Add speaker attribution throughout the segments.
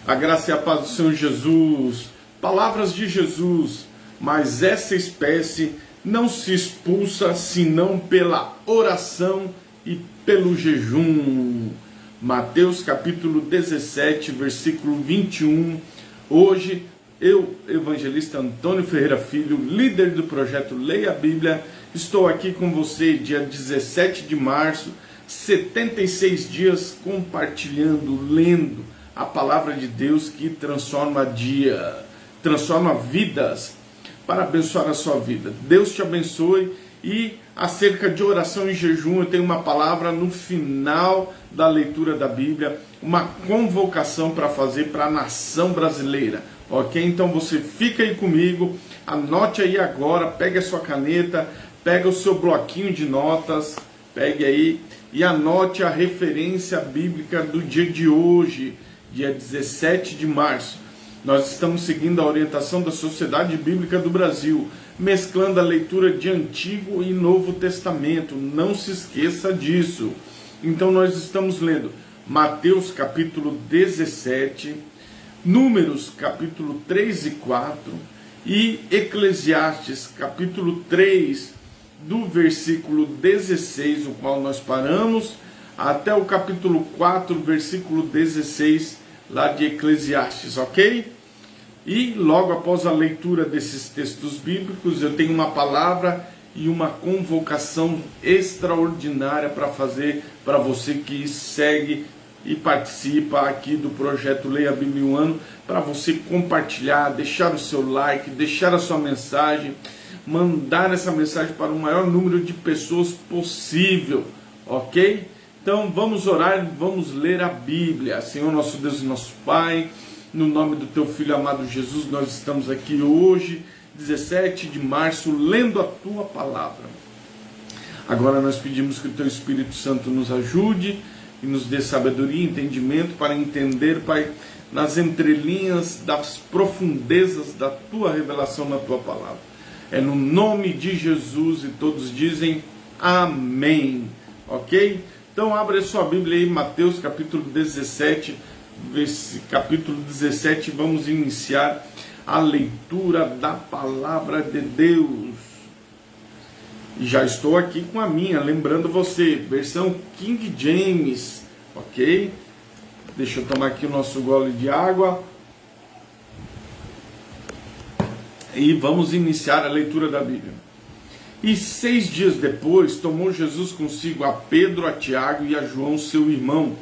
Speaker 1: A graça e a paz do Senhor Jesus, palavras de Jesus, mas essa espécie não se expulsa senão pela oração e pelo jejum. Mateus capítulo 17, versículo 21. Hoje, eu, evangelista Antônio Ferreira Filho, líder do projeto Leia a Bíblia, estou aqui com você dia 17 de março, 76 dias compartilhando, lendo a palavra de Deus que transforma vidas, para abençoar a sua vida. Deus te abençoe. E acerca de oração e jejum, eu tenho uma palavra no final da leitura da Bíblia, uma convocação para fazer para a nação brasileira, ok? Então você fica aí comigo, anote aí agora, pegue a sua caneta, pega o seu bloquinho de notas, pegue aí e anote a referência bíblica do dia de hoje, dia 17 de março. Nós estamos seguindo a orientação da Sociedade Bíblica do Brasil, mesclando a leitura de Antigo e Novo Testamento. Não se esqueça disso. Então nós estamos lendo Mateus capítulo 17, Números capítulo 3 e 4 e Eclesiastes capítulo 3, do versículo 16, o qual nós paramos, até o capítulo 4, versículo 16, lá de Eclesiastes, ok? E logo após a leitura desses textos bíblicos, eu tenho uma palavra e uma convocação extraordinária para fazer para você que segue e participa aqui do projeto Leia a Bíblia em um Ano, para você compartilhar, deixar o seu like, deixar a sua mensagem, mandar essa mensagem para o maior número de pessoas possível, ok? Então vamos orar e vamos ler a Bíblia. Senhor nosso Deus e nosso Pai, no nome do Teu Filho amado Jesus, nós estamos aqui hoje, 17 de março, lendo a Tua Palavra. Agora nós pedimos que o Teu Espírito Santo nos ajude e nos dê sabedoria e entendimento para entender, Pai, nas entrelinhas das profundezas da Tua revelação na Tua Palavra. É no nome de Jesus e todos dizem amém, ok? Então abre a sua Bíblia aí, Mateus capítulo 17, capítulo 17, vamos iniciar a leitura da palavra de Deus. E já estou aqui com a minha, lembrando você, versão King James, ok? Deixa eu tomar aqui o nosso gole de água. E vamos iniciar a leitura da Bíblia. E 6 dias depois, tomou Jesus consigo a Pedro, a Tiago e a João, seu irmão,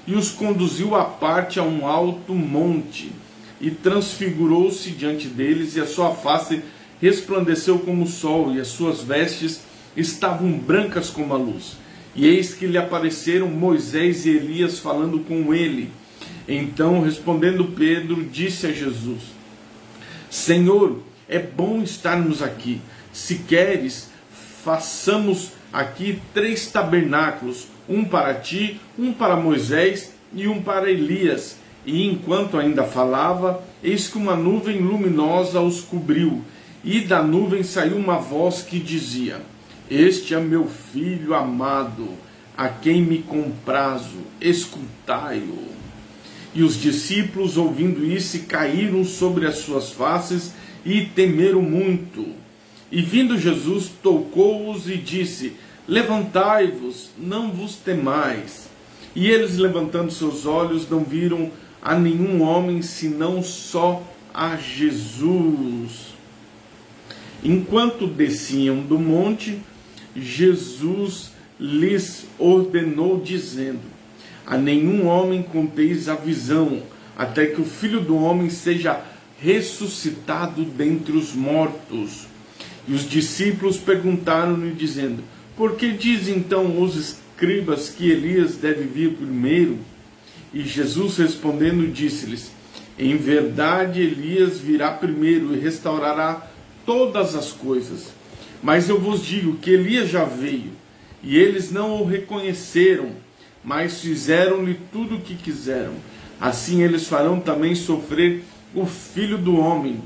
Speaker 1: e os conduziu à parte a um alto monte, e transfigurou-se diante deles, e a sua face resplandeceu como o sol, e as suas vestes estavam brancas como a luz. E eis que lhe apareceram Moisés e Elias falando com ele. Então, respondendo Pedro, disse a Jesus: Senhor, é bom estarmos aqui. Se queres, façamos aqui 3 tabernáculos, um para ti, um para Moisés e um para Elias. E enquanto ainda falava, eis que uma nuvem luminosa os cobriu, e da nuvem saiu uma voz que dizia: Este é meu filho amado, a quem me comprazo, escutai-o. E os discípulos, ouvindo isso, caíram sobre as suas faces e temeram muito. E vindo Jesus, tocou-os e disse: Levantai-vos, não vos temais. E eles, levantando seus olhos, não viram a nenhum homem, senão só a Jesus. Enquanto desciam do monte, Jesus lhes ordenou, dizendo: A nenhum homem conteis a visão, até que o Filho do Homem seja ressuscitado dentre os mortos. E os discípulos perguntaram-lhe, dizendo: Por que dizem então os escribas que Elias deve vir primeiro? E Jesus respondendo disse-lhes: Em verdade Elias virá primeiro e restaurará todas as coisas. Mas eu vos digo que Elias já veio, e eles não o reconheceram, mas fizeram-lhe tudo o que quiseram. Assim eles farão também sofrer o Filho do Homem.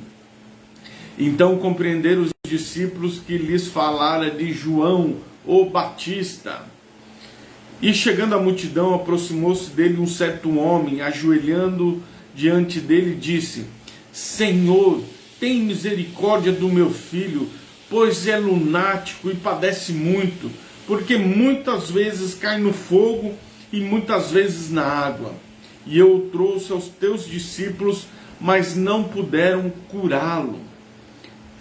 Speaker 1: Então compreenderam os discípulos que lhes falara de João, o Batista. E chegando à multidão, aproximou-se dele um certo homem, ajoelhando diante dele, disse: Senhor, tem misericórdia do meu filho, pois é lunático e padece muito, porque muitas vezes cai no fogo e muitas vezes na água. E eu o trouxe aos teus discípulos, mas não puderam curá-lo.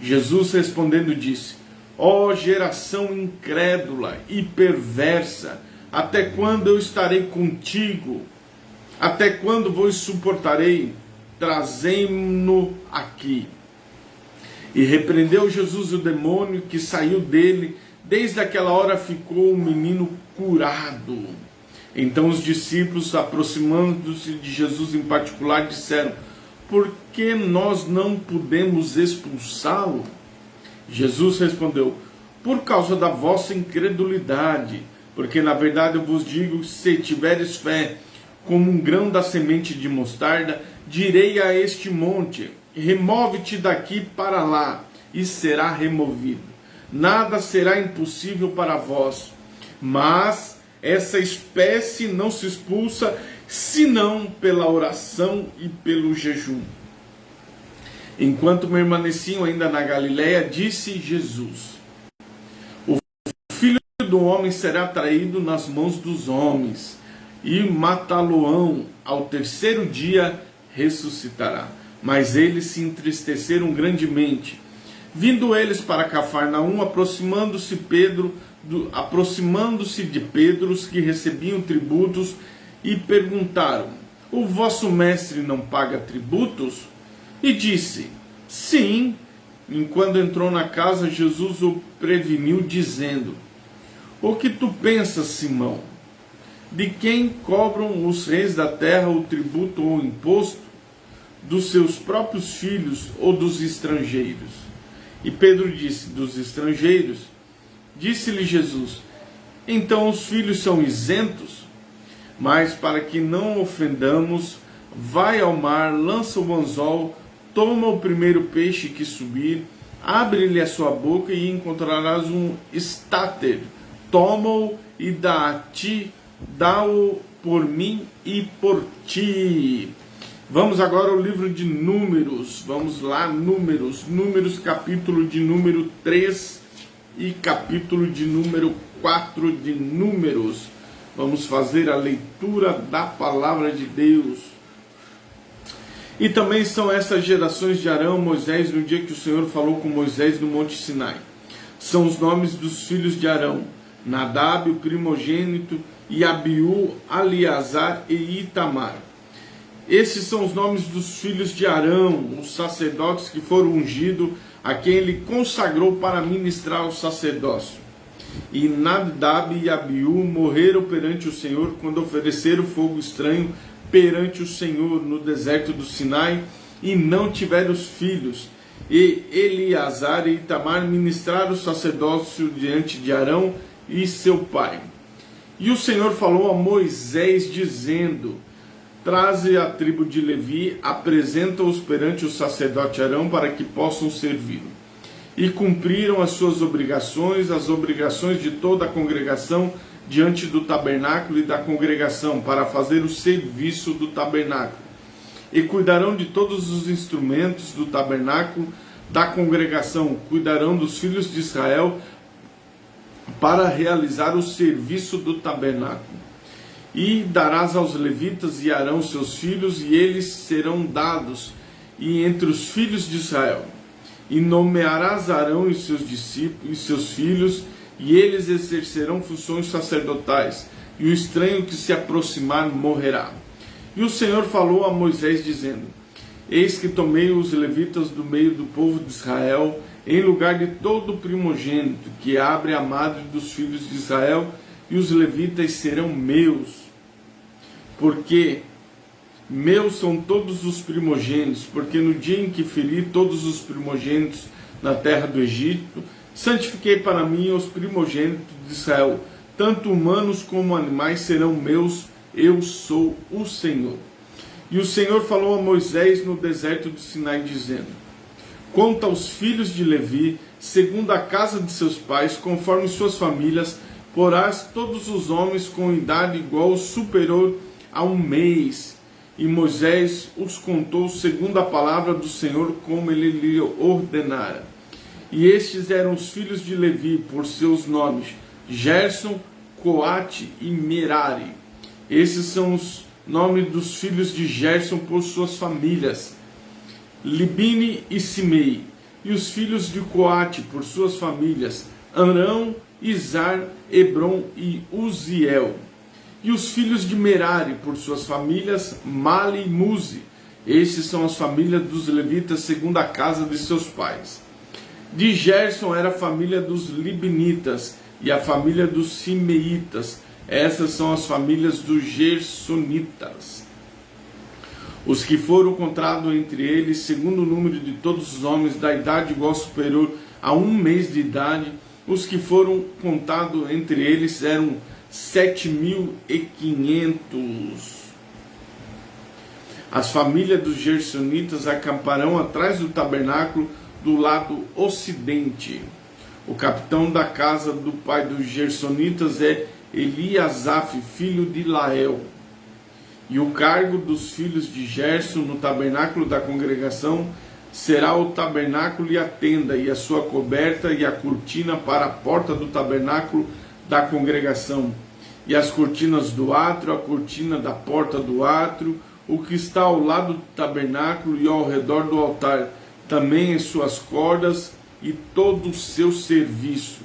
Speaker 1: Jesus respondendo disse: Ó geração incrédula e perversa, até quando eu estarei contigo? Até quando vos suportarei? Trazei-no aqui. E repreendeu Jesus o demônio que saiu dele. Desde aquela hora ficou o menino curado. Então os discípulos, aproximando-se de Jesus em particular, disseram: Por que nós não pudemos expulsá-lo? Jesus respondeu: Por causa da vossa incredulidade. Porque na verdade eu vos digo, se tiveres fé como um grão da semente de mostarda, direi a este monte: remove-te daqui para lá, e será removido. Nada será impossível para vós. Mas essa espécie não se expulsa, senão pela oração e pelo jejum. Enquanto permaneciam ainda na Galiléia, disse Jesus: O Filho do Homem será traído nas mãos dos homens, e matá-lo-ão, ao terceiro dia ressuscitará. Mas eles se entristeceram grandemente. Vindo eles para Cafarnaum, aproximando-se de Pedro, os que recebiam tributos, e perguntaram: O vosso mestre não paga tributos? E disse: Sim. E quando entrou na casa, Jesus o preveniu, dizendo: O que tu pensas, Simão? De quem cobram os reis da terra o tributo ou o imposto? Dos seus próprios filhos ou dos estrangeiros? E Pedro disse: Dos estrangeiros. Disse-lhe Jesus: Então os filhos são isentos? Mas para que não ofendamos, vai ao mar, lança o anzol, toma o primeiro peixe que subir, abre-lhe a sua boca e encontrarás um estáter. Toma-o e dá a ti, dá-o por mim e por ti. Vamos agora ao livro de Números. Vamos lá, Números, capítulo de número 3 e capítulo de número 4 de Números. Vamos fazer a leitura da palavra de Deus. E também são essas gerações de Arão, Moisés, no dia que o Senhor falou com Moisés no Monte Sinai. São os nomes dos filhos de Arão: Nadab, o primogênito, e Abiú, Eleazar e Itamar. Esses são os nomes dos filhos de Arão, os sacerdotes que foram ungidos, a quem ele consagrou para ministrar o sacerdócio. E Nadab e Abiú morreram perante o Senhor quando ofereceram fogo estranho perante o Senhor no deserto do Sinai, e não tiveram filhos. E Eleazar e Itamar ministraram o sacerdócio diante de Arão e seu pai. E o Senhor falou a Moisés, dizendo: Traze a tribo de Levi, apresenta-os perante o sacerdote Arão, para que possam servi-lo. E cumpriram as suas obrigações, as obrigações de toda a congregação, diante do tabernáculo e da congregação, para fazer o serviço do tabernáculo. E cuidarão de todos os instrumentos do tabernáculo da congregação, cuidarão dos filhos de Israel, para realizar o serviço do tabernáculo. E darás aos levitas e Arão seus filhos, e eles serão dados e entre os filhos de Israel. E nomearás Arão e seus discípulos e seus filhos, e eles exercerão funções sacerdotais, e o estranho que se aproximar morrerá. E o Senhor falou a Moisés, dizendo: Eis que tomei os levitas do meio do povo de Israel, em lugar de todo primogênito que abre a madre dos filhos de Israel, e os levitas serão meus, porque meus são todos os primogênitos, porque no dia em que feri todos os primogênitos na terra do Egito, santifiquei para mim os primogênitos de Israel, tanto humanos como animais serão meus, eu sou o Senhor. E o Senhor falou a Moisés no deserto do Sinai, dizendo: Conta aos filhos de Levi, segundo a casa de seus pais, conforme suas famílias, porás todos os homens com idade igual ou superior a 1 mês, E Moisés os contou segundo a palavra do Senhor, como ele lhe ordenara. E estes eram os filhos de Levi, por seus nomes: Gerson, Coate e Merari. Esses são os nomes dos filhos de Gerson por suas famílias: Libine e Simei. E os filhos de Coate por suas famílias: Arão, Izar, Hebron e Uziel. E os filhos de Merari por suas famílias: Mali e Muzi. Estes são as famílias dos levitas segundo a casa de seus pais. De Gerson era a família dos Libinitas e a família dos Simeitas. Essas são as famílias dos Gersonitas. Os que foram contados entre eles, segundo o número de todos os homens da idade igual ou superior a 1 mês de idade, os que foram contados entre eles eram 7.500. As famílias dos Gersonitas acamparão atrás do tabernáculo do lado ocidente. O capitão da casa do pai dos Gersonitas é Eliasaf, filho de Lael. E o cargo dos filhos de Gerson no tabernáculo da congregação será o tabernáculo e a tenda, e a sua coberta e a cortina para a porta do tabernáculo da congregação, e as cortinas do átrio, a cortina da porta do átrio, o que está ao lado do tabernáculo e ao redor do altar, também as suas cordas e todo o seu serviço.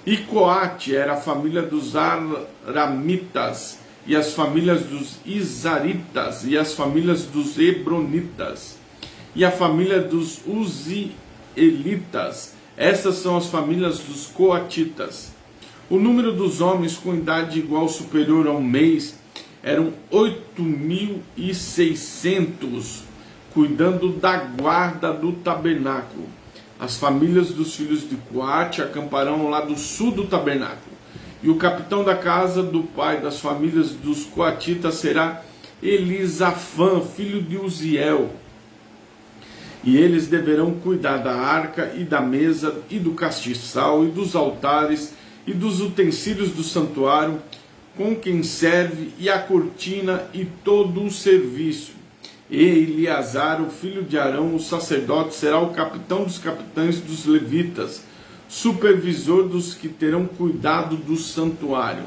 Speaker 1: E Coate era a família dos Aramitas, e as famílias dos Izaritas, e as famílias dos Hebronitas, e a família dos Uzielitas. Essas são as famílias dos Coatitas. O número dos homens com idade igual ou superior a 1 mês eram 8.600, cuidando da guarda do tabernáculo. As famílias dos filhos de Coate acamparão ao lado sul do tabernáculo. E o capitão da casa do pai das famílias dos Coatitas será Elisafã, filho de Uziel. E eles deverão cuidar da arca e da mesa e do castiçal e dos altares e dos utensílios do santuário, com quem serve, e a cortina e todo o serviço. E Eleazar, o filho de Arão, o sacerdote, será o capitão dos capitães dos levitas, supervisor dos que terão cuidado do santuário.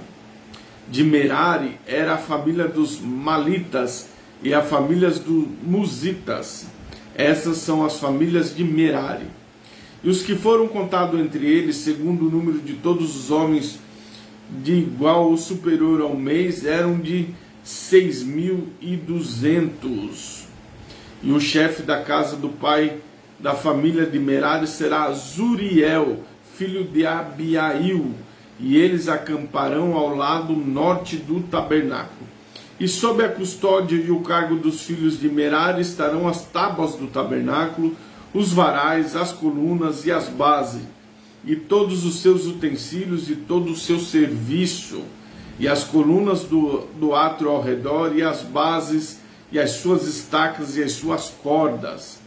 Speaker 1: De Merari era a família dos Malitas e a família dos Musitas. Essas são as famílias de Merari. E os que foram contados entre eles, segundo o número de todos os homens de igual ou superior a 1 mês, eram de 6.200. E o chefe da casa do pai da família de Merari será Zuriel, filho de Abiail, e eles acamparão ao lado norte do tabernáculo. E sob a custódia e o cargo dos filhos de Merari estarão as tábuas do tabernáculo, os varais, as colunas e as bases, e todos os seus utensílios e todo o seu serviço, e as colunas do átrio ao redor, e as bases, e as suas estacas e as suas cordas.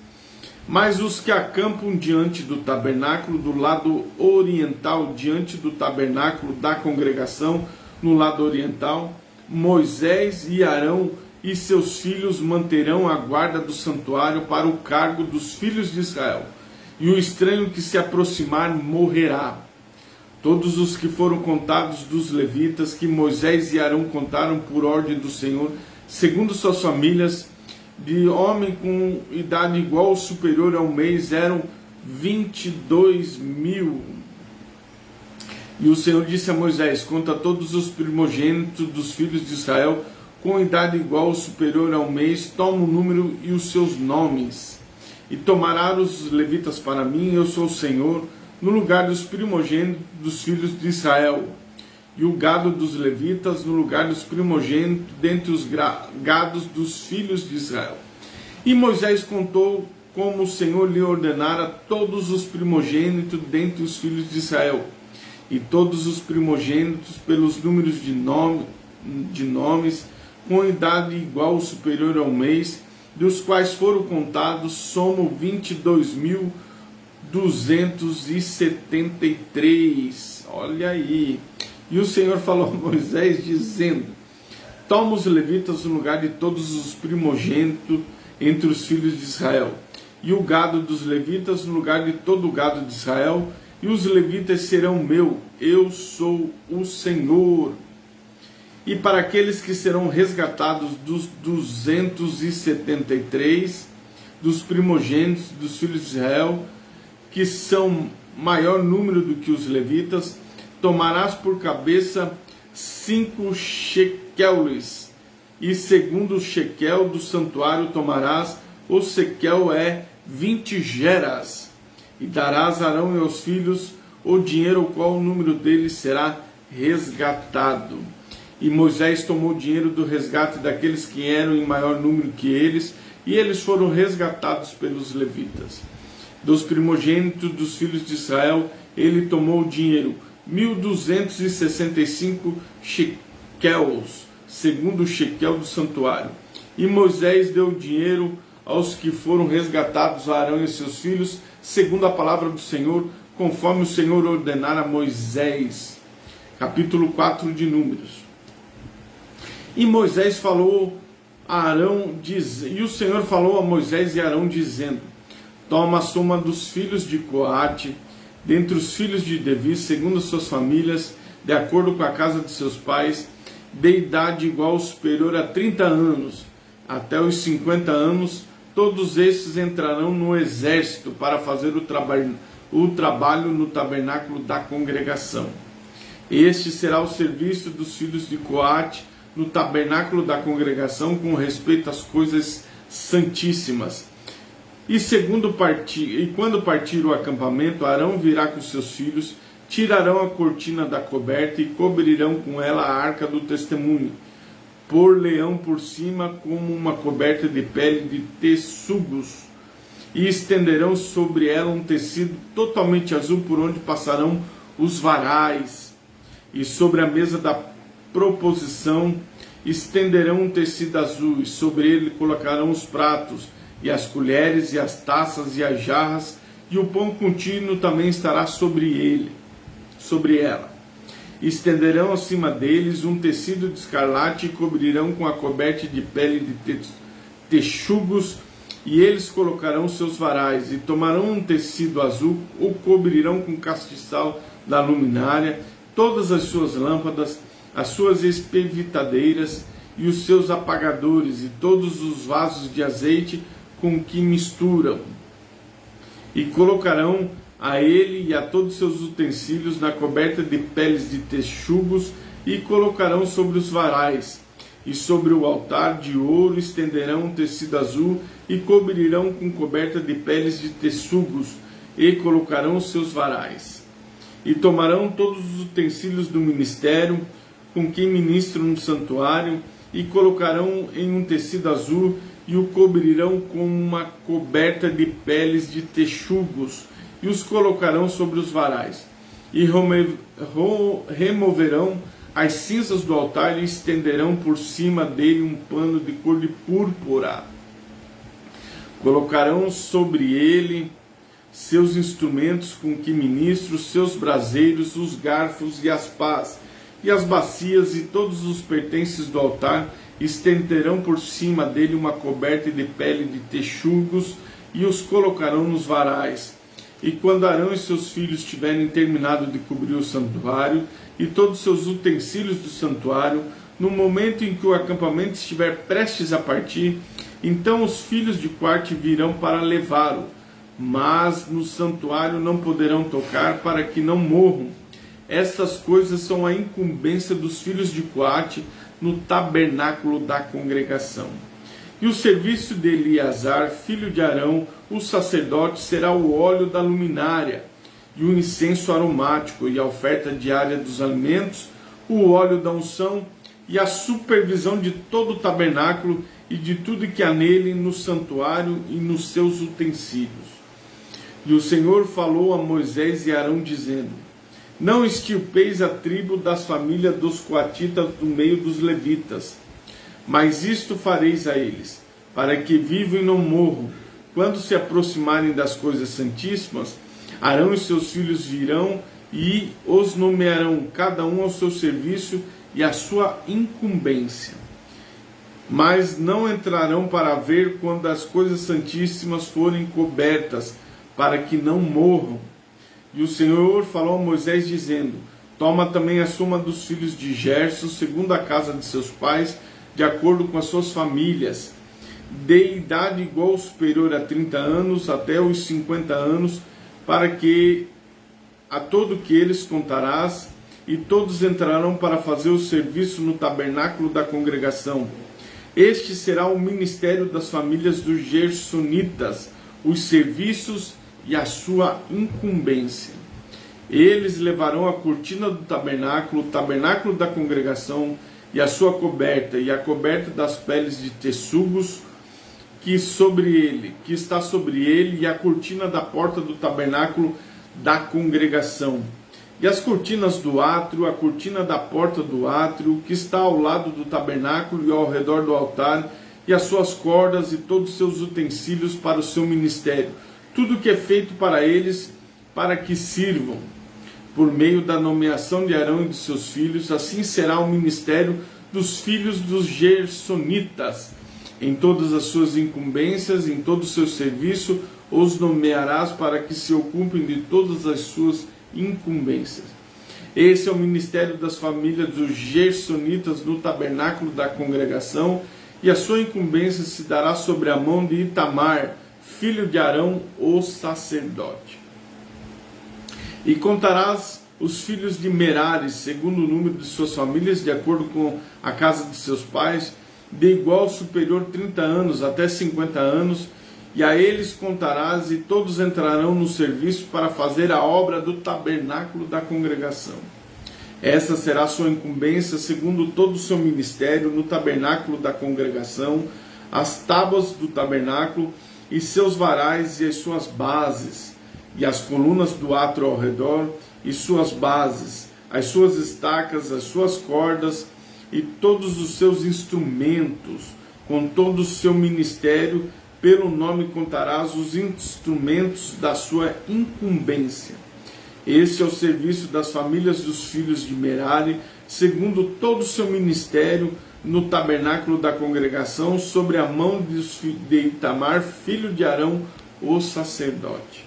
Speaker 1: Mas os que acampam diante do tabernáculo, do lado oriental, diante do tabernáculo da congregação, no lado oriental, Moisés e Arão e seus filhos manterão a guarda do santuário para o cargo dos filhos de Israel, e o estranho que se aproximar morrerá. Todos os que foram contados dos levitas, que Moisés e Arão contaram por ordem do Senhor, segundo suas famílias, de homem com idade igual ou superior a 1 mês, eram 22.000. E o Senhor disse a Moisés: conta todos os primogênitos dos filhos de Israel com idade igual ou superior a 1 mês, toma o número e os seus nomes. E tomarás os levitas para mim, eu sou o Senhor, no lugar dos primogênitos dos filhos de Israel, e o gado dos levitas no lugar dos primogênitos dentre os gados dos filhos de Israel. E Moisés contou, como o Senhor lhe ordenara, todos os primogênitos dentre os filhos de Israel, e todos os primogênitos pelos números de nomes, com idade igual ou superior a 1 mês, dos quais foram contados, somam 22.273. Olha aí. E o Senhor falou a Moisés, dizendo: Toma os levitas no lugar de todos os primogênitos entre os filhos de Israel, e o gado dos levitas no lugar de todo o gado de Israel, e os levitas serão meu, eu sou o Senhor. E para aqueles que serão resgatados dos 273, dos primogênitos dos filhos de Israel, que são maior número do que os levitas, tomarás por cabeça 5 shekeles, e segundo o shekel do santuário tomarás, o shekel é 20 geras, e darás a Arão e aos filhos o dinheiro, o qual o número deles será resgatado. E Moisés tomou o dinheiro do resgate daqueles que eram em maior número que eles, e eles foram resgatados pelos levitas. Dos primogênitos dos filhos de Israel, ele tomou o dinheiro, 1.265 shekels, segundo o shekel do santuário. E Moisés deu o dinheiro aos que foram resgatados, a Arão e seus filhos, segundo a palavra do Senhor, conforme o Senhor ordenara a Moisés. Capítulo 4 de Números. E Moisés falou a Arão, e o Senhor falou a Moisés e Arão, dizendo: toma a soma dos filhos de Coate, dentre os filhos de Levi, segundo as suas famílias, de acordo com a casa de seus pais, de idade igual ou superior a 30 anos, até os 50 anos, todos estes entrarão no exército para fazer o trabalho no tabernáculo da congregação. Este será o serviço dos filhos de Coate no tabernáculo da congregação, com respeito às coisas santíssimas. E quando partir o acampamento, Arão virá com seus filhos, tirarão a cortina da coberta e cobrirão com ela a arca do testemunho, por-lhe-ão por cima como uma coberta de pele de texugos, e estenderão sobre ela um tecido totalmente azul, por onde passarão os varais, e sobre a mesa da proposição estenderão um tecido azul, e sobre ele colocarão os pratos, e as colheres, e as taças, e as jarras, e o pão contínuo também estará sobre ela. Estenderão acima deles um tecido de escarlate, e cobrirão com a coberta de pele de texugos, e eles colocarão seus varais, e tomarão um tecido azul, o cobrirão com castiçal da luminária, todas as suas lâmpadas, as suas espevitadeiras e os seus apagadores, e todos os vasos de azeite com que misturam, e colocarão a ele e a todos os seus utensílios na coberta de peles de texugos, e colocarão sobre os varais, e sobre o altar de ouro estenderão um tecido azul, e cobrirão com coberta de peles de texugos, e colocarão os seus varais. E tomarão todos os utensílios do ministério com que ministram no santuário, e colocarão em um tecido azul, e o cobrirão com uma coberta de peles de texugos, e os colocarão sobre os varais, e removerão as cinzas do altar, e estenderão por cima dele um pano de cor de púrpura. Colocarão sobre ele seus instrumentos com que ministram, seus braseiros, os garfos e as pás, e as bacias, e todos os pertences do altar, estenderão por cima dele uma coberta de pele de texugos, e os colocarão nos varais. E quando Arão e seus filhos tiverem terminado de cobrir o santuário e todos os seus utensílios do santuário, no momento em que o acampamento estiver prestes a partir, então os filhos de Coate virão para levá-lo, mas no santuário não poderão tocar, para que não morram. Estas coisas são a incumbência dos filhos de Coate no tabernáculo da congregação. E o serviço de Eleazar, filho de Arão, o sacerdote, será o óleo da luminária, e o incenso aromático, e a oferta diária dos alimentos, o óleo da unção, e a supervisão de todo o tabernáculo, e de tudo que há nele, no santuário e nos seus utensílios. E o Senhor falou a Moisés e Arão, dizendo: não extirpeis a tribo das famílias dos coatitas do meio dos levitas, mas isto fareis a eles, para que vivam e não morram. Quando se aproximarem das coisas santíssimas, Arão e seus filhos virão e os nomearão, cada um ao seu serviço e à sua incumbência. mas não entrarão para ver quando as coisas santíssimas forem cobertas, para que não morram. E o Senhor falou a Moisés, dizendo: toma também a soma dos filhos de Gerson, segundo a casa de seus pais, de acordo com as suas famílias, de idade igual ou superior a 30 anos, até os 50 anos, para que a todo que eles contarás, e todos entrarão para fazer o serviço no tabernáculo da congregação. Este será o ministério das famílias dos gersonitas, os serviços e a sua incumbência. Eles levarão a cortina do tabernáculo, o tabernáculo da congregação e a sua coberta, e a coberta das peles de tessugos que está sobre ele, e a cortina da porta do tabernáculo da congregação. E as cortinas do átrio, a cortina da porta do átrio, que está ao lado do tabernáculo e ao redor do altar, e as suas cordas e todos os seus utensílios para o seu ministério. Tudo que é feito para eles, para que sirvam, por meio da nomeação de Arão e de seus filhos, assim será o ministério dos filhos dos gersonitas. Em todas as suas incumbências, em todo o seu serviço, os nomearás para que se ocupem de todas as suas incumbências. Esse é o ministério das famílias dos gersonitas no tabernáculo da congregação, e a sua incumbência se dará sobre a mão de Itamar, filho de Arão, o sacerdote. E contarás os filhos de Merari, segundo o número de suas famílias, de acordo com a casa de seus pais, de igual ou superior 30 anos até 50 anos, e a eles contarás, e todos entrarão no serviço para fazer a obra do tabernáculo da congregação. Essa será a sua incumbência, segundo todo o seu ministério, no tabernáculo da congregação, as tábuas do tabernáculo, e seus varais e as suas bases, e as colunas do átrio ao redor, e suas bases, as suas estacas, as suas cordas, e todos os seus instrumentos, com todo o seu ministério. Pelo nome contarás os instrumentos da sua incumbência. Esse é o serviço das famílias dos filhos de Merari, segundo todo o seu ministério, no tabernáculo da congregação, sobre a mão de Itamar, filho de Arão, o sacerdote.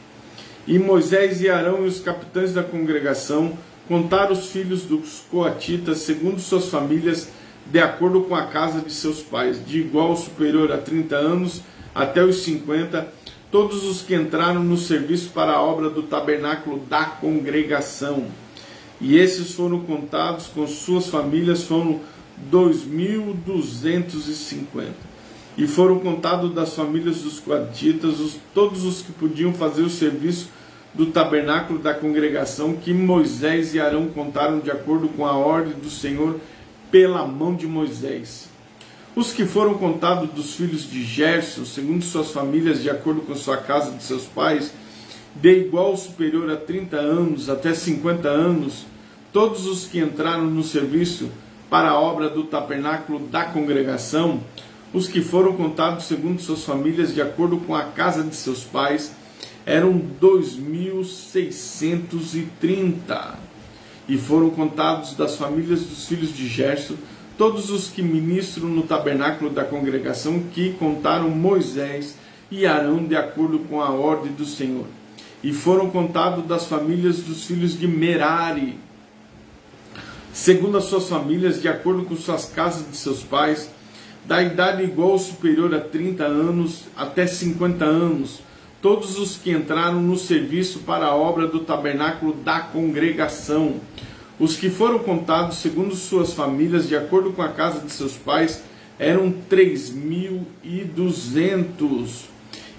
Speaker 1: E Moisés e Arão e os capitães da congregação contaram os filhos dos coatitas, segundo suas famílias, de acordo com a casa de seus pais, de igual ou superior a 30 anos, até os 50, todos os que entraram no serviço para a obra do tabernáculo da congregação. E esses foram contados com suas famílias, foram 2.250. E foram contados das famílias dos coatitas, todos os que podiam fazer o serviço do tabernáculo da congregação, que Moisés e Arão contaram de acordo com a ordem do Senhor, pela mão de Moisés. Os que foram contados dos filhos de Gerson, segundo suas famílias, de acordo com sua casa de seus pais, de igual ou superior a 30 anos até 50 anos, todos os que entraram no serviço para a obra do tabernáculo da congregação, os que foram contados segundo suas famílias, de acordo com a casa de seus pais, eram 2.630. E foram contados das famílias dos filhos de Gerson, todos os que ministram no tabernáculo da congregação, que contaram Moisés e Arão de acordo com a ordem do Senhor. E foram contados das famílias dos filhos de Merari, segundo as suas famílias, de acordo com suas casas de seus pais, da idade igual ou superior a 30 anos até 50 anos, todos os que entraram no serviço para a obra do tabernáculo da congregação. Os que foram contados segundo suas famílias, de acordo com a casa de seus pais, eram 3.200.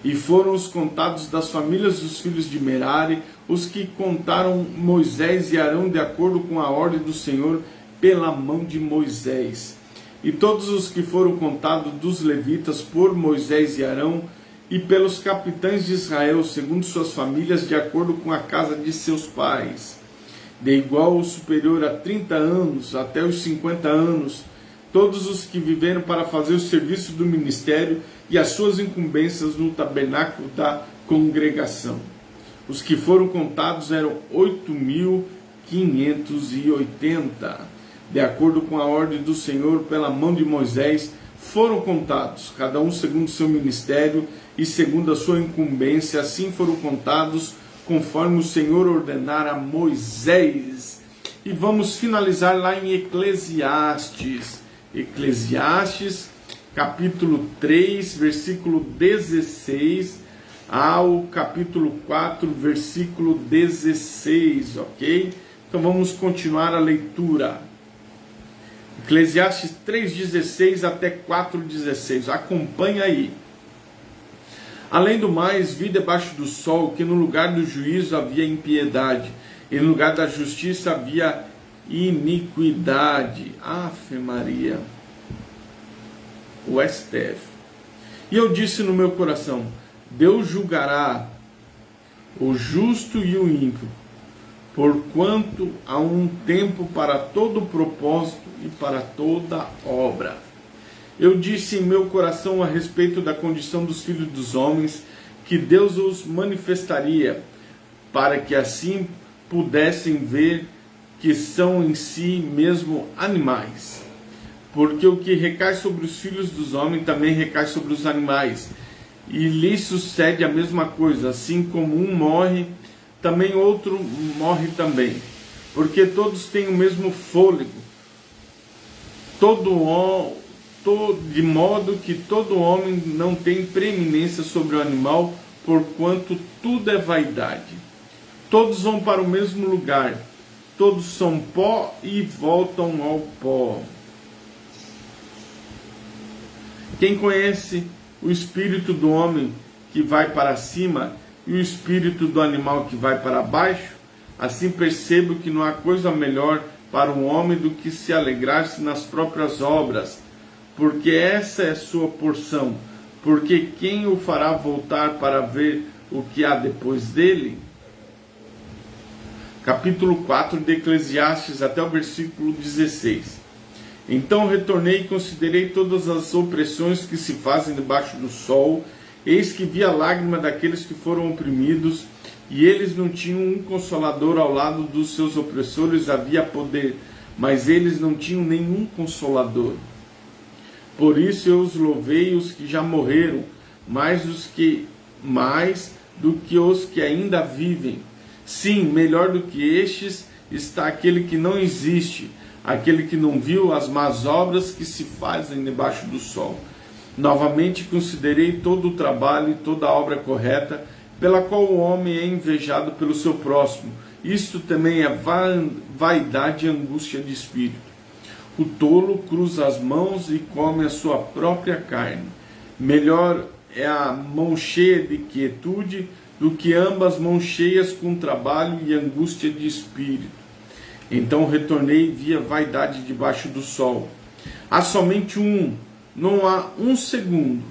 Speaker 1: E foram os contados das famílias dos filhos de Merari, os que contaram Moisés e Arão de acordo com a ordem do Senhor, pela mão de Moisés. E todos os que foram contados dos levitas por Moisés e Arão, e pelos capitães de Israel, segundo suas famílias, de acordo com a casa de seus pais, de igual ou superior a 30 anos até os 50 anos, todos os que viveram para fazer o serviço do ministério e as suas incumbências no tabernáculo da congregação. Os que foram contados eram 8.580, de acordo com a ordem do Senhor, pela mão de Moisés, foram contados, cada um segundo o seu ministério e segundo a sua incumbência, assim foram contados conforme o Senhor ordenara a Moisés. E vamos finalizar lá em Eclesiastes. Eclesiastes, capítulo 3, versículo 16 ao capítulo 4, versículo 16, ok? Então vamos continuar a leitura. Eclesiastes 3,16 até 4,16. Acompanha aí. Além do mais, vi debaixo do sol que no lugar do juízo havia impiedade, e no lugar da justiça havia iniquidade. Ave Maria. O STF. E eu disse no meu coração: Deus julgará o justo e o ímpio, porquanto há um tempo para todo propósito e para toda obra. Eu disse em meu coração a respeito da condição dos filhos dos homens, que Deus os manifestaria, para que assim pudessem ver que são em si mesmo animais. Porque o que recai sobre os filhos dos homens também recai sobre os animais, e lhes sucede a mesma coisa, assim como um morre, também outro morre também, porque todos têm o mesmo fôlego, de modo que todo homem não tem preeminência sobre o animal, porquanto tudo é vaidade. Todos vão para o mesmo lugar, todos são pó e voltam ao pó. Quem conhece o espírito do homem que vai para cima e o espírito do animal que vai para baixo, assim percebo que não há coisa melhor para um homem do que se alegrar-se nas próprias obras, porque essa é sua porção. Porque quem o fará voltar para ver o que há depois dele? Capítulo 4 de Eclesiastes, até o versículo 16. Então retornei e considerei todas as opressões que se fazem debaixo do sol. Eis que vi a lágrima daqueles que foram oprimidos, e eles não tinham um consolador ao lado dos seus opressores. Havia poder, mas eles não tinham nenhum consolador. Por isso eu os louvei, os que já morreram, mais do que os que ainda vivem. Sim, melhor do que estes está aquele que não existe, aquele que não viu as más obras que se fazem debaixo do sol. Novamente considerei todo o trabalho e toda a obra correta, pela qual o homem é invejado pelo seu próximo. Isto também é vaidade e angústia de espírito. O tolo cruza as mãos e come a sua própria carne. Melhor é a mão cheia de quietude do que ambas mãos cheias com trabalho e angústia de espírito. Então retornei e vi a vaidade debaixo do sol. Há somente um, não há um segundo.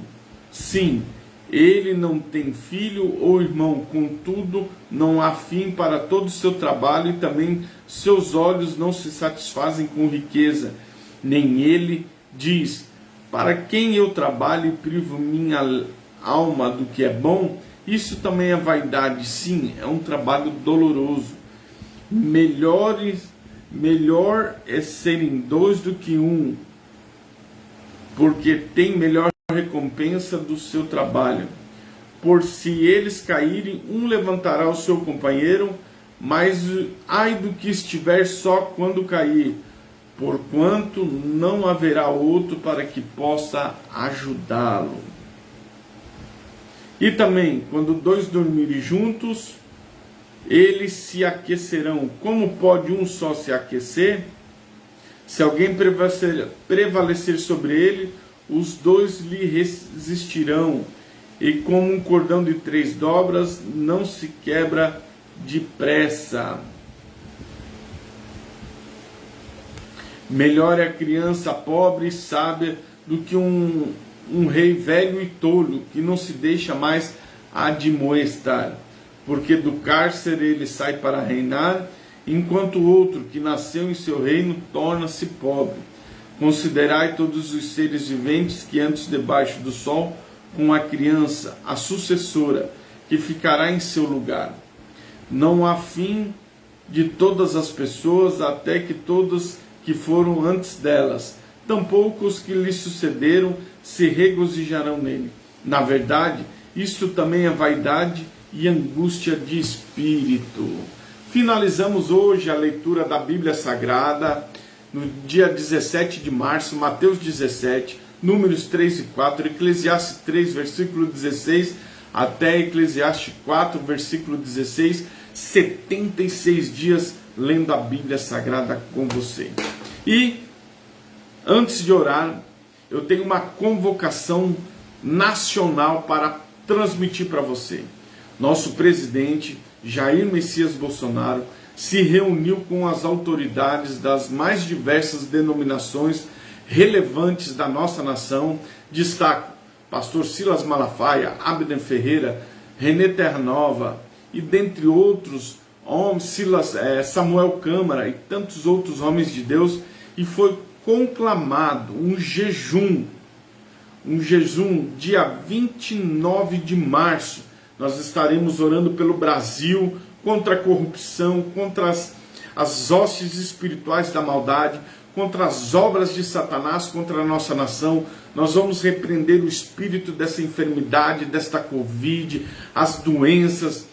Speaker 1: Sim, ele não tem filho ou irmão, contudo não há fim para todo o seu trabalho, e também seus olhos não se satisfazem com riqueza. Nem ele diz: para quem eu trabalho e privo minha alma do que é bom? Isso também é vaidade. Sim, é um trabalho doloroso. Melhor é serem dois do que um, porque tem melhor recompensa do seu trabalho. Por se eles caírem, um levantará o seu companheiro, mas ai do que estiver só quando cair, porquanto não haverá outro para que possa ajudá-lo. E também, quando dois dormirem juntos, eles se aquecerão. Como pode um só se aquecer? Se alguém prevalecer sobre ele, os dois lhe resistirão. E como um cordão de 3 dobras, não se quebra depressa. Melhor é a criança pobre e sábia do que um rei velho e tolo, que não se deixa mais admoestar. Porque do cárcere ele sai para reinar, enquanto o outro que nasceu em seu reino torna-se pobre. Considerai todos os seres viventes que antes debaixo do sol, com a criança, a sucessora, que ficará em seu lugar. Não há fim de todas as pessoas, até que todas que foram antes delas tampouco os que lhe sucederam se regozijarão nele. Na verdade, isto também é vaidade e angústia de espírito. Finalizamos hoje a leitura da Bíblia Sagrada, no dia 17 de março, Mateus 17, Números 3 e 4, Eclesiastes 3, versículo 16, até Eclesiastes 4, versículo 16, 76 dias lendo a Bíblia Sagrada com você. E, antes de orar, eu tenho uma convocação nacional para transmitir para você. Nosso presidente, Jair Messias Bolsonaro, se reuniu com as autoridades das mais diversas denominações relevantes da nossa nação. Destaco pastor Silas Malafaia, Abner Ferreira, René Terranova e dentre outros homens, Samuel Câmara e tantos outros homens de Deus, e foi conclamado um jejum dia 29 de março. Nós estaremos orando pelo Brasil, contra a corrupção, contra as hostes espirituais da maldade, contra as obras de Satanás, contra a nossa nação. Nós vamos repreender o espírito dessa enfermidade, desta Covid, as doenças,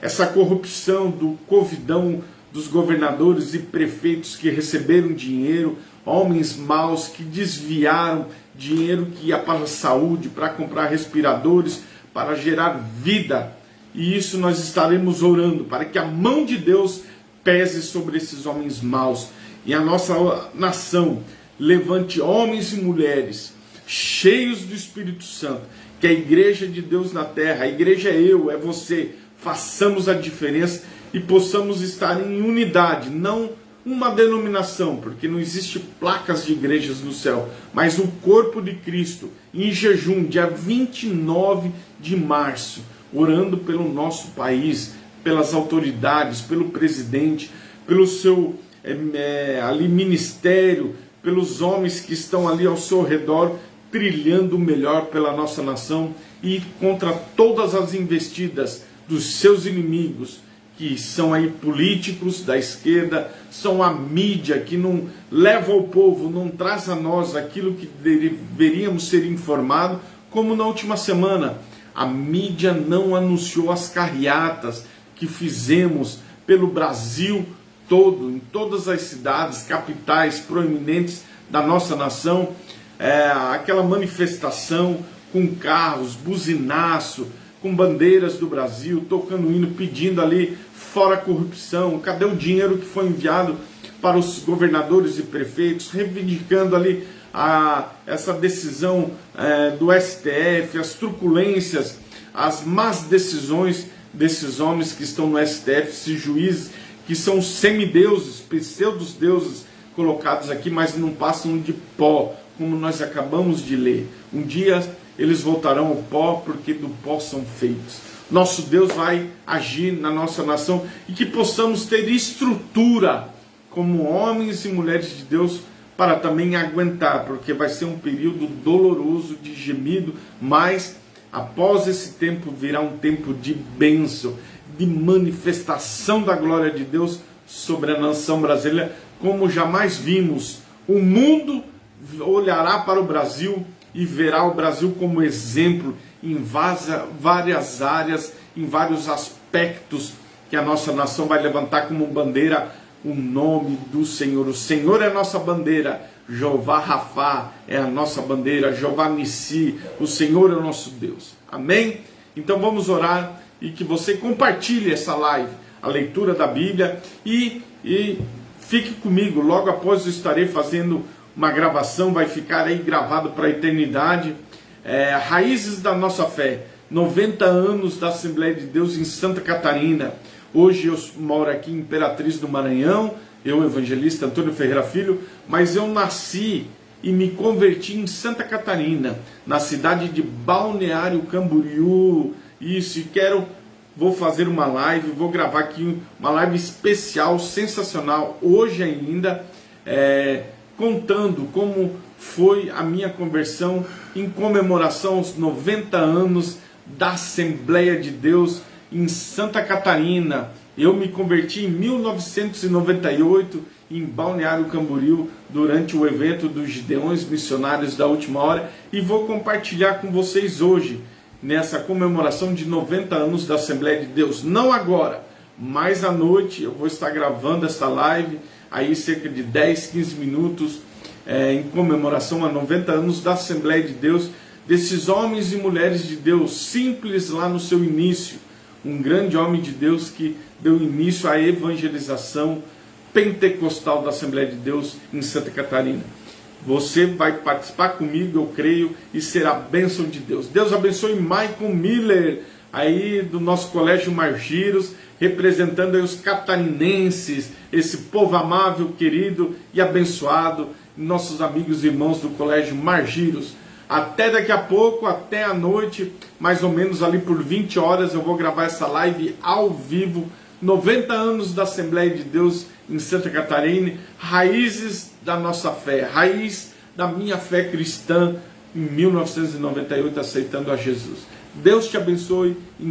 Speaker 1: essa corrupção do covidão dos governadores e prefeitos que receberam dinheiro, homens maus que desviaram dinheiro que ia para a saúde, para comprar respiradores, para gerar vida. E isso nós estaremos orando, para que a mão de Deus pese sobre esses homens maus. E a nossa nação levante homens e mulheres cheios do Espírito Santo, que a igreja de Deus na terra, a igreja é eu, é você, façamos a diferença e possamos estar em unidade, não uma denominação, porque não existe placas de igrejas no céu, mas o corpo de Cristo, em jejum, dia 29 de março, orando pelo nosso país, pelas autoridades, pelo presidente, pelo seu ali ministério, pelos homens que estão ali ao seu redor, trilhando o melhor pela nossa nação e contra todas as investidas dos seus inimigos, que são aí políticos da esquerda, são a mídia que não leva ao povo, não traz a nós aquilo que deveríamos ser informados, como na última semana. A mídia não anunciou as carreatas que fizemos pelo Brasil todo, em todas as cidades, capitais proeminentes da nossa nação, aquela manifestação com carros, buzinaço, com bandeiras do Brasil, tocando hino, pedindo ali, fora a corrupção, cadê o dinheiro que foi enviado para os governadores e prefeitos, reivindicando ali essa decisão do STF, as truculências, as más decisões desses homens que estão no STF, esses juízes que são semideuses, pseudos deuses colocados aqui, mas não passam de pó, como nós acabamos de ler. Um dia eles voltarão ao pó, porque do pó são feitos. Nosso Deus vai agir na nossa nação e que possamos ter estrutura como homens e mulheres de Deus para também aguentar, porque vai ser um período doloroso de gemido, mas após esse tempo virá um tempo de bênção, de manifestação da glória de Deus sobre a nação brasileira, como jamais vimos. O mundo olhará para o Brasil e verá o Brasil como exemplo em várias áreas, em vários aspectos, que a nossa nação vai levantar como bandeira o nome do Senhor. O Senhor é a nossa bandeira, Jeová Rafá é a nossa bandeira, Jeová Nissi, o Senhor é o nosso Deus. Amém? Então vamos orar e que você compartilhe essa live, a leitura da Bíblia, e fique comigo. Logo após eu estarei fazendo uma gravação, vai ficar aí gravado para a eternidade, Raízes da Nossa Fé, 90 anos da Assembleia de Deus em Santa Catarina. Hoje eu moro aqui em Imperatriz do Maranhão, eu, evangelista Antônio Ferreira Filho, mas eu nasci e me converti em Santa Catarina, na cidade de Balneário Camboriú. Isso, e vou fazer uma live, vou gravar aqui uma live especial, sensacional, hoje ainda, contando como foi a minha conversão em comemoração aos 90 anos da Assembleia de Deus em Santa Catarina. Eu me converti em 1998 em Balneário Camboriú durante o evento dos Gideões Missionários da Última Hora e vou compartilhar com vocês hoje nessa comemoração de 90 anos da Assembleia de Deus. Não agora, mas à noite eu vou estar gravando esta live, aí cerca de 10, 15 minutos, em comemoração a 90 anos da Assembleia de Deus, desses homens e mulheres de Deus, simples lá no seu início, um grande homem de Deus que deu início à evangelização pentecostal da Assembleia de Deus em Santa Catarina. Você vai participar comigo, eu creio, e será bênção de Deus. Deus abençoe Michael Miller, aí do nosso Colégio Margiros, representando aí os catarinenses, esse povo amável, querido e abençoado, nossos amigos e irmãos do Colégio Margiros. Até daqui a pouco, até a noite, mais ou menos ali por 20 horas, eu vou gravar essa live ao vivo. 90 anos da Assembleia de Deus em Santa Catarina, raízes da nossa fé, raiz da minha fé cristã em 1998, aceitando a Jesus. Deus te abençoe em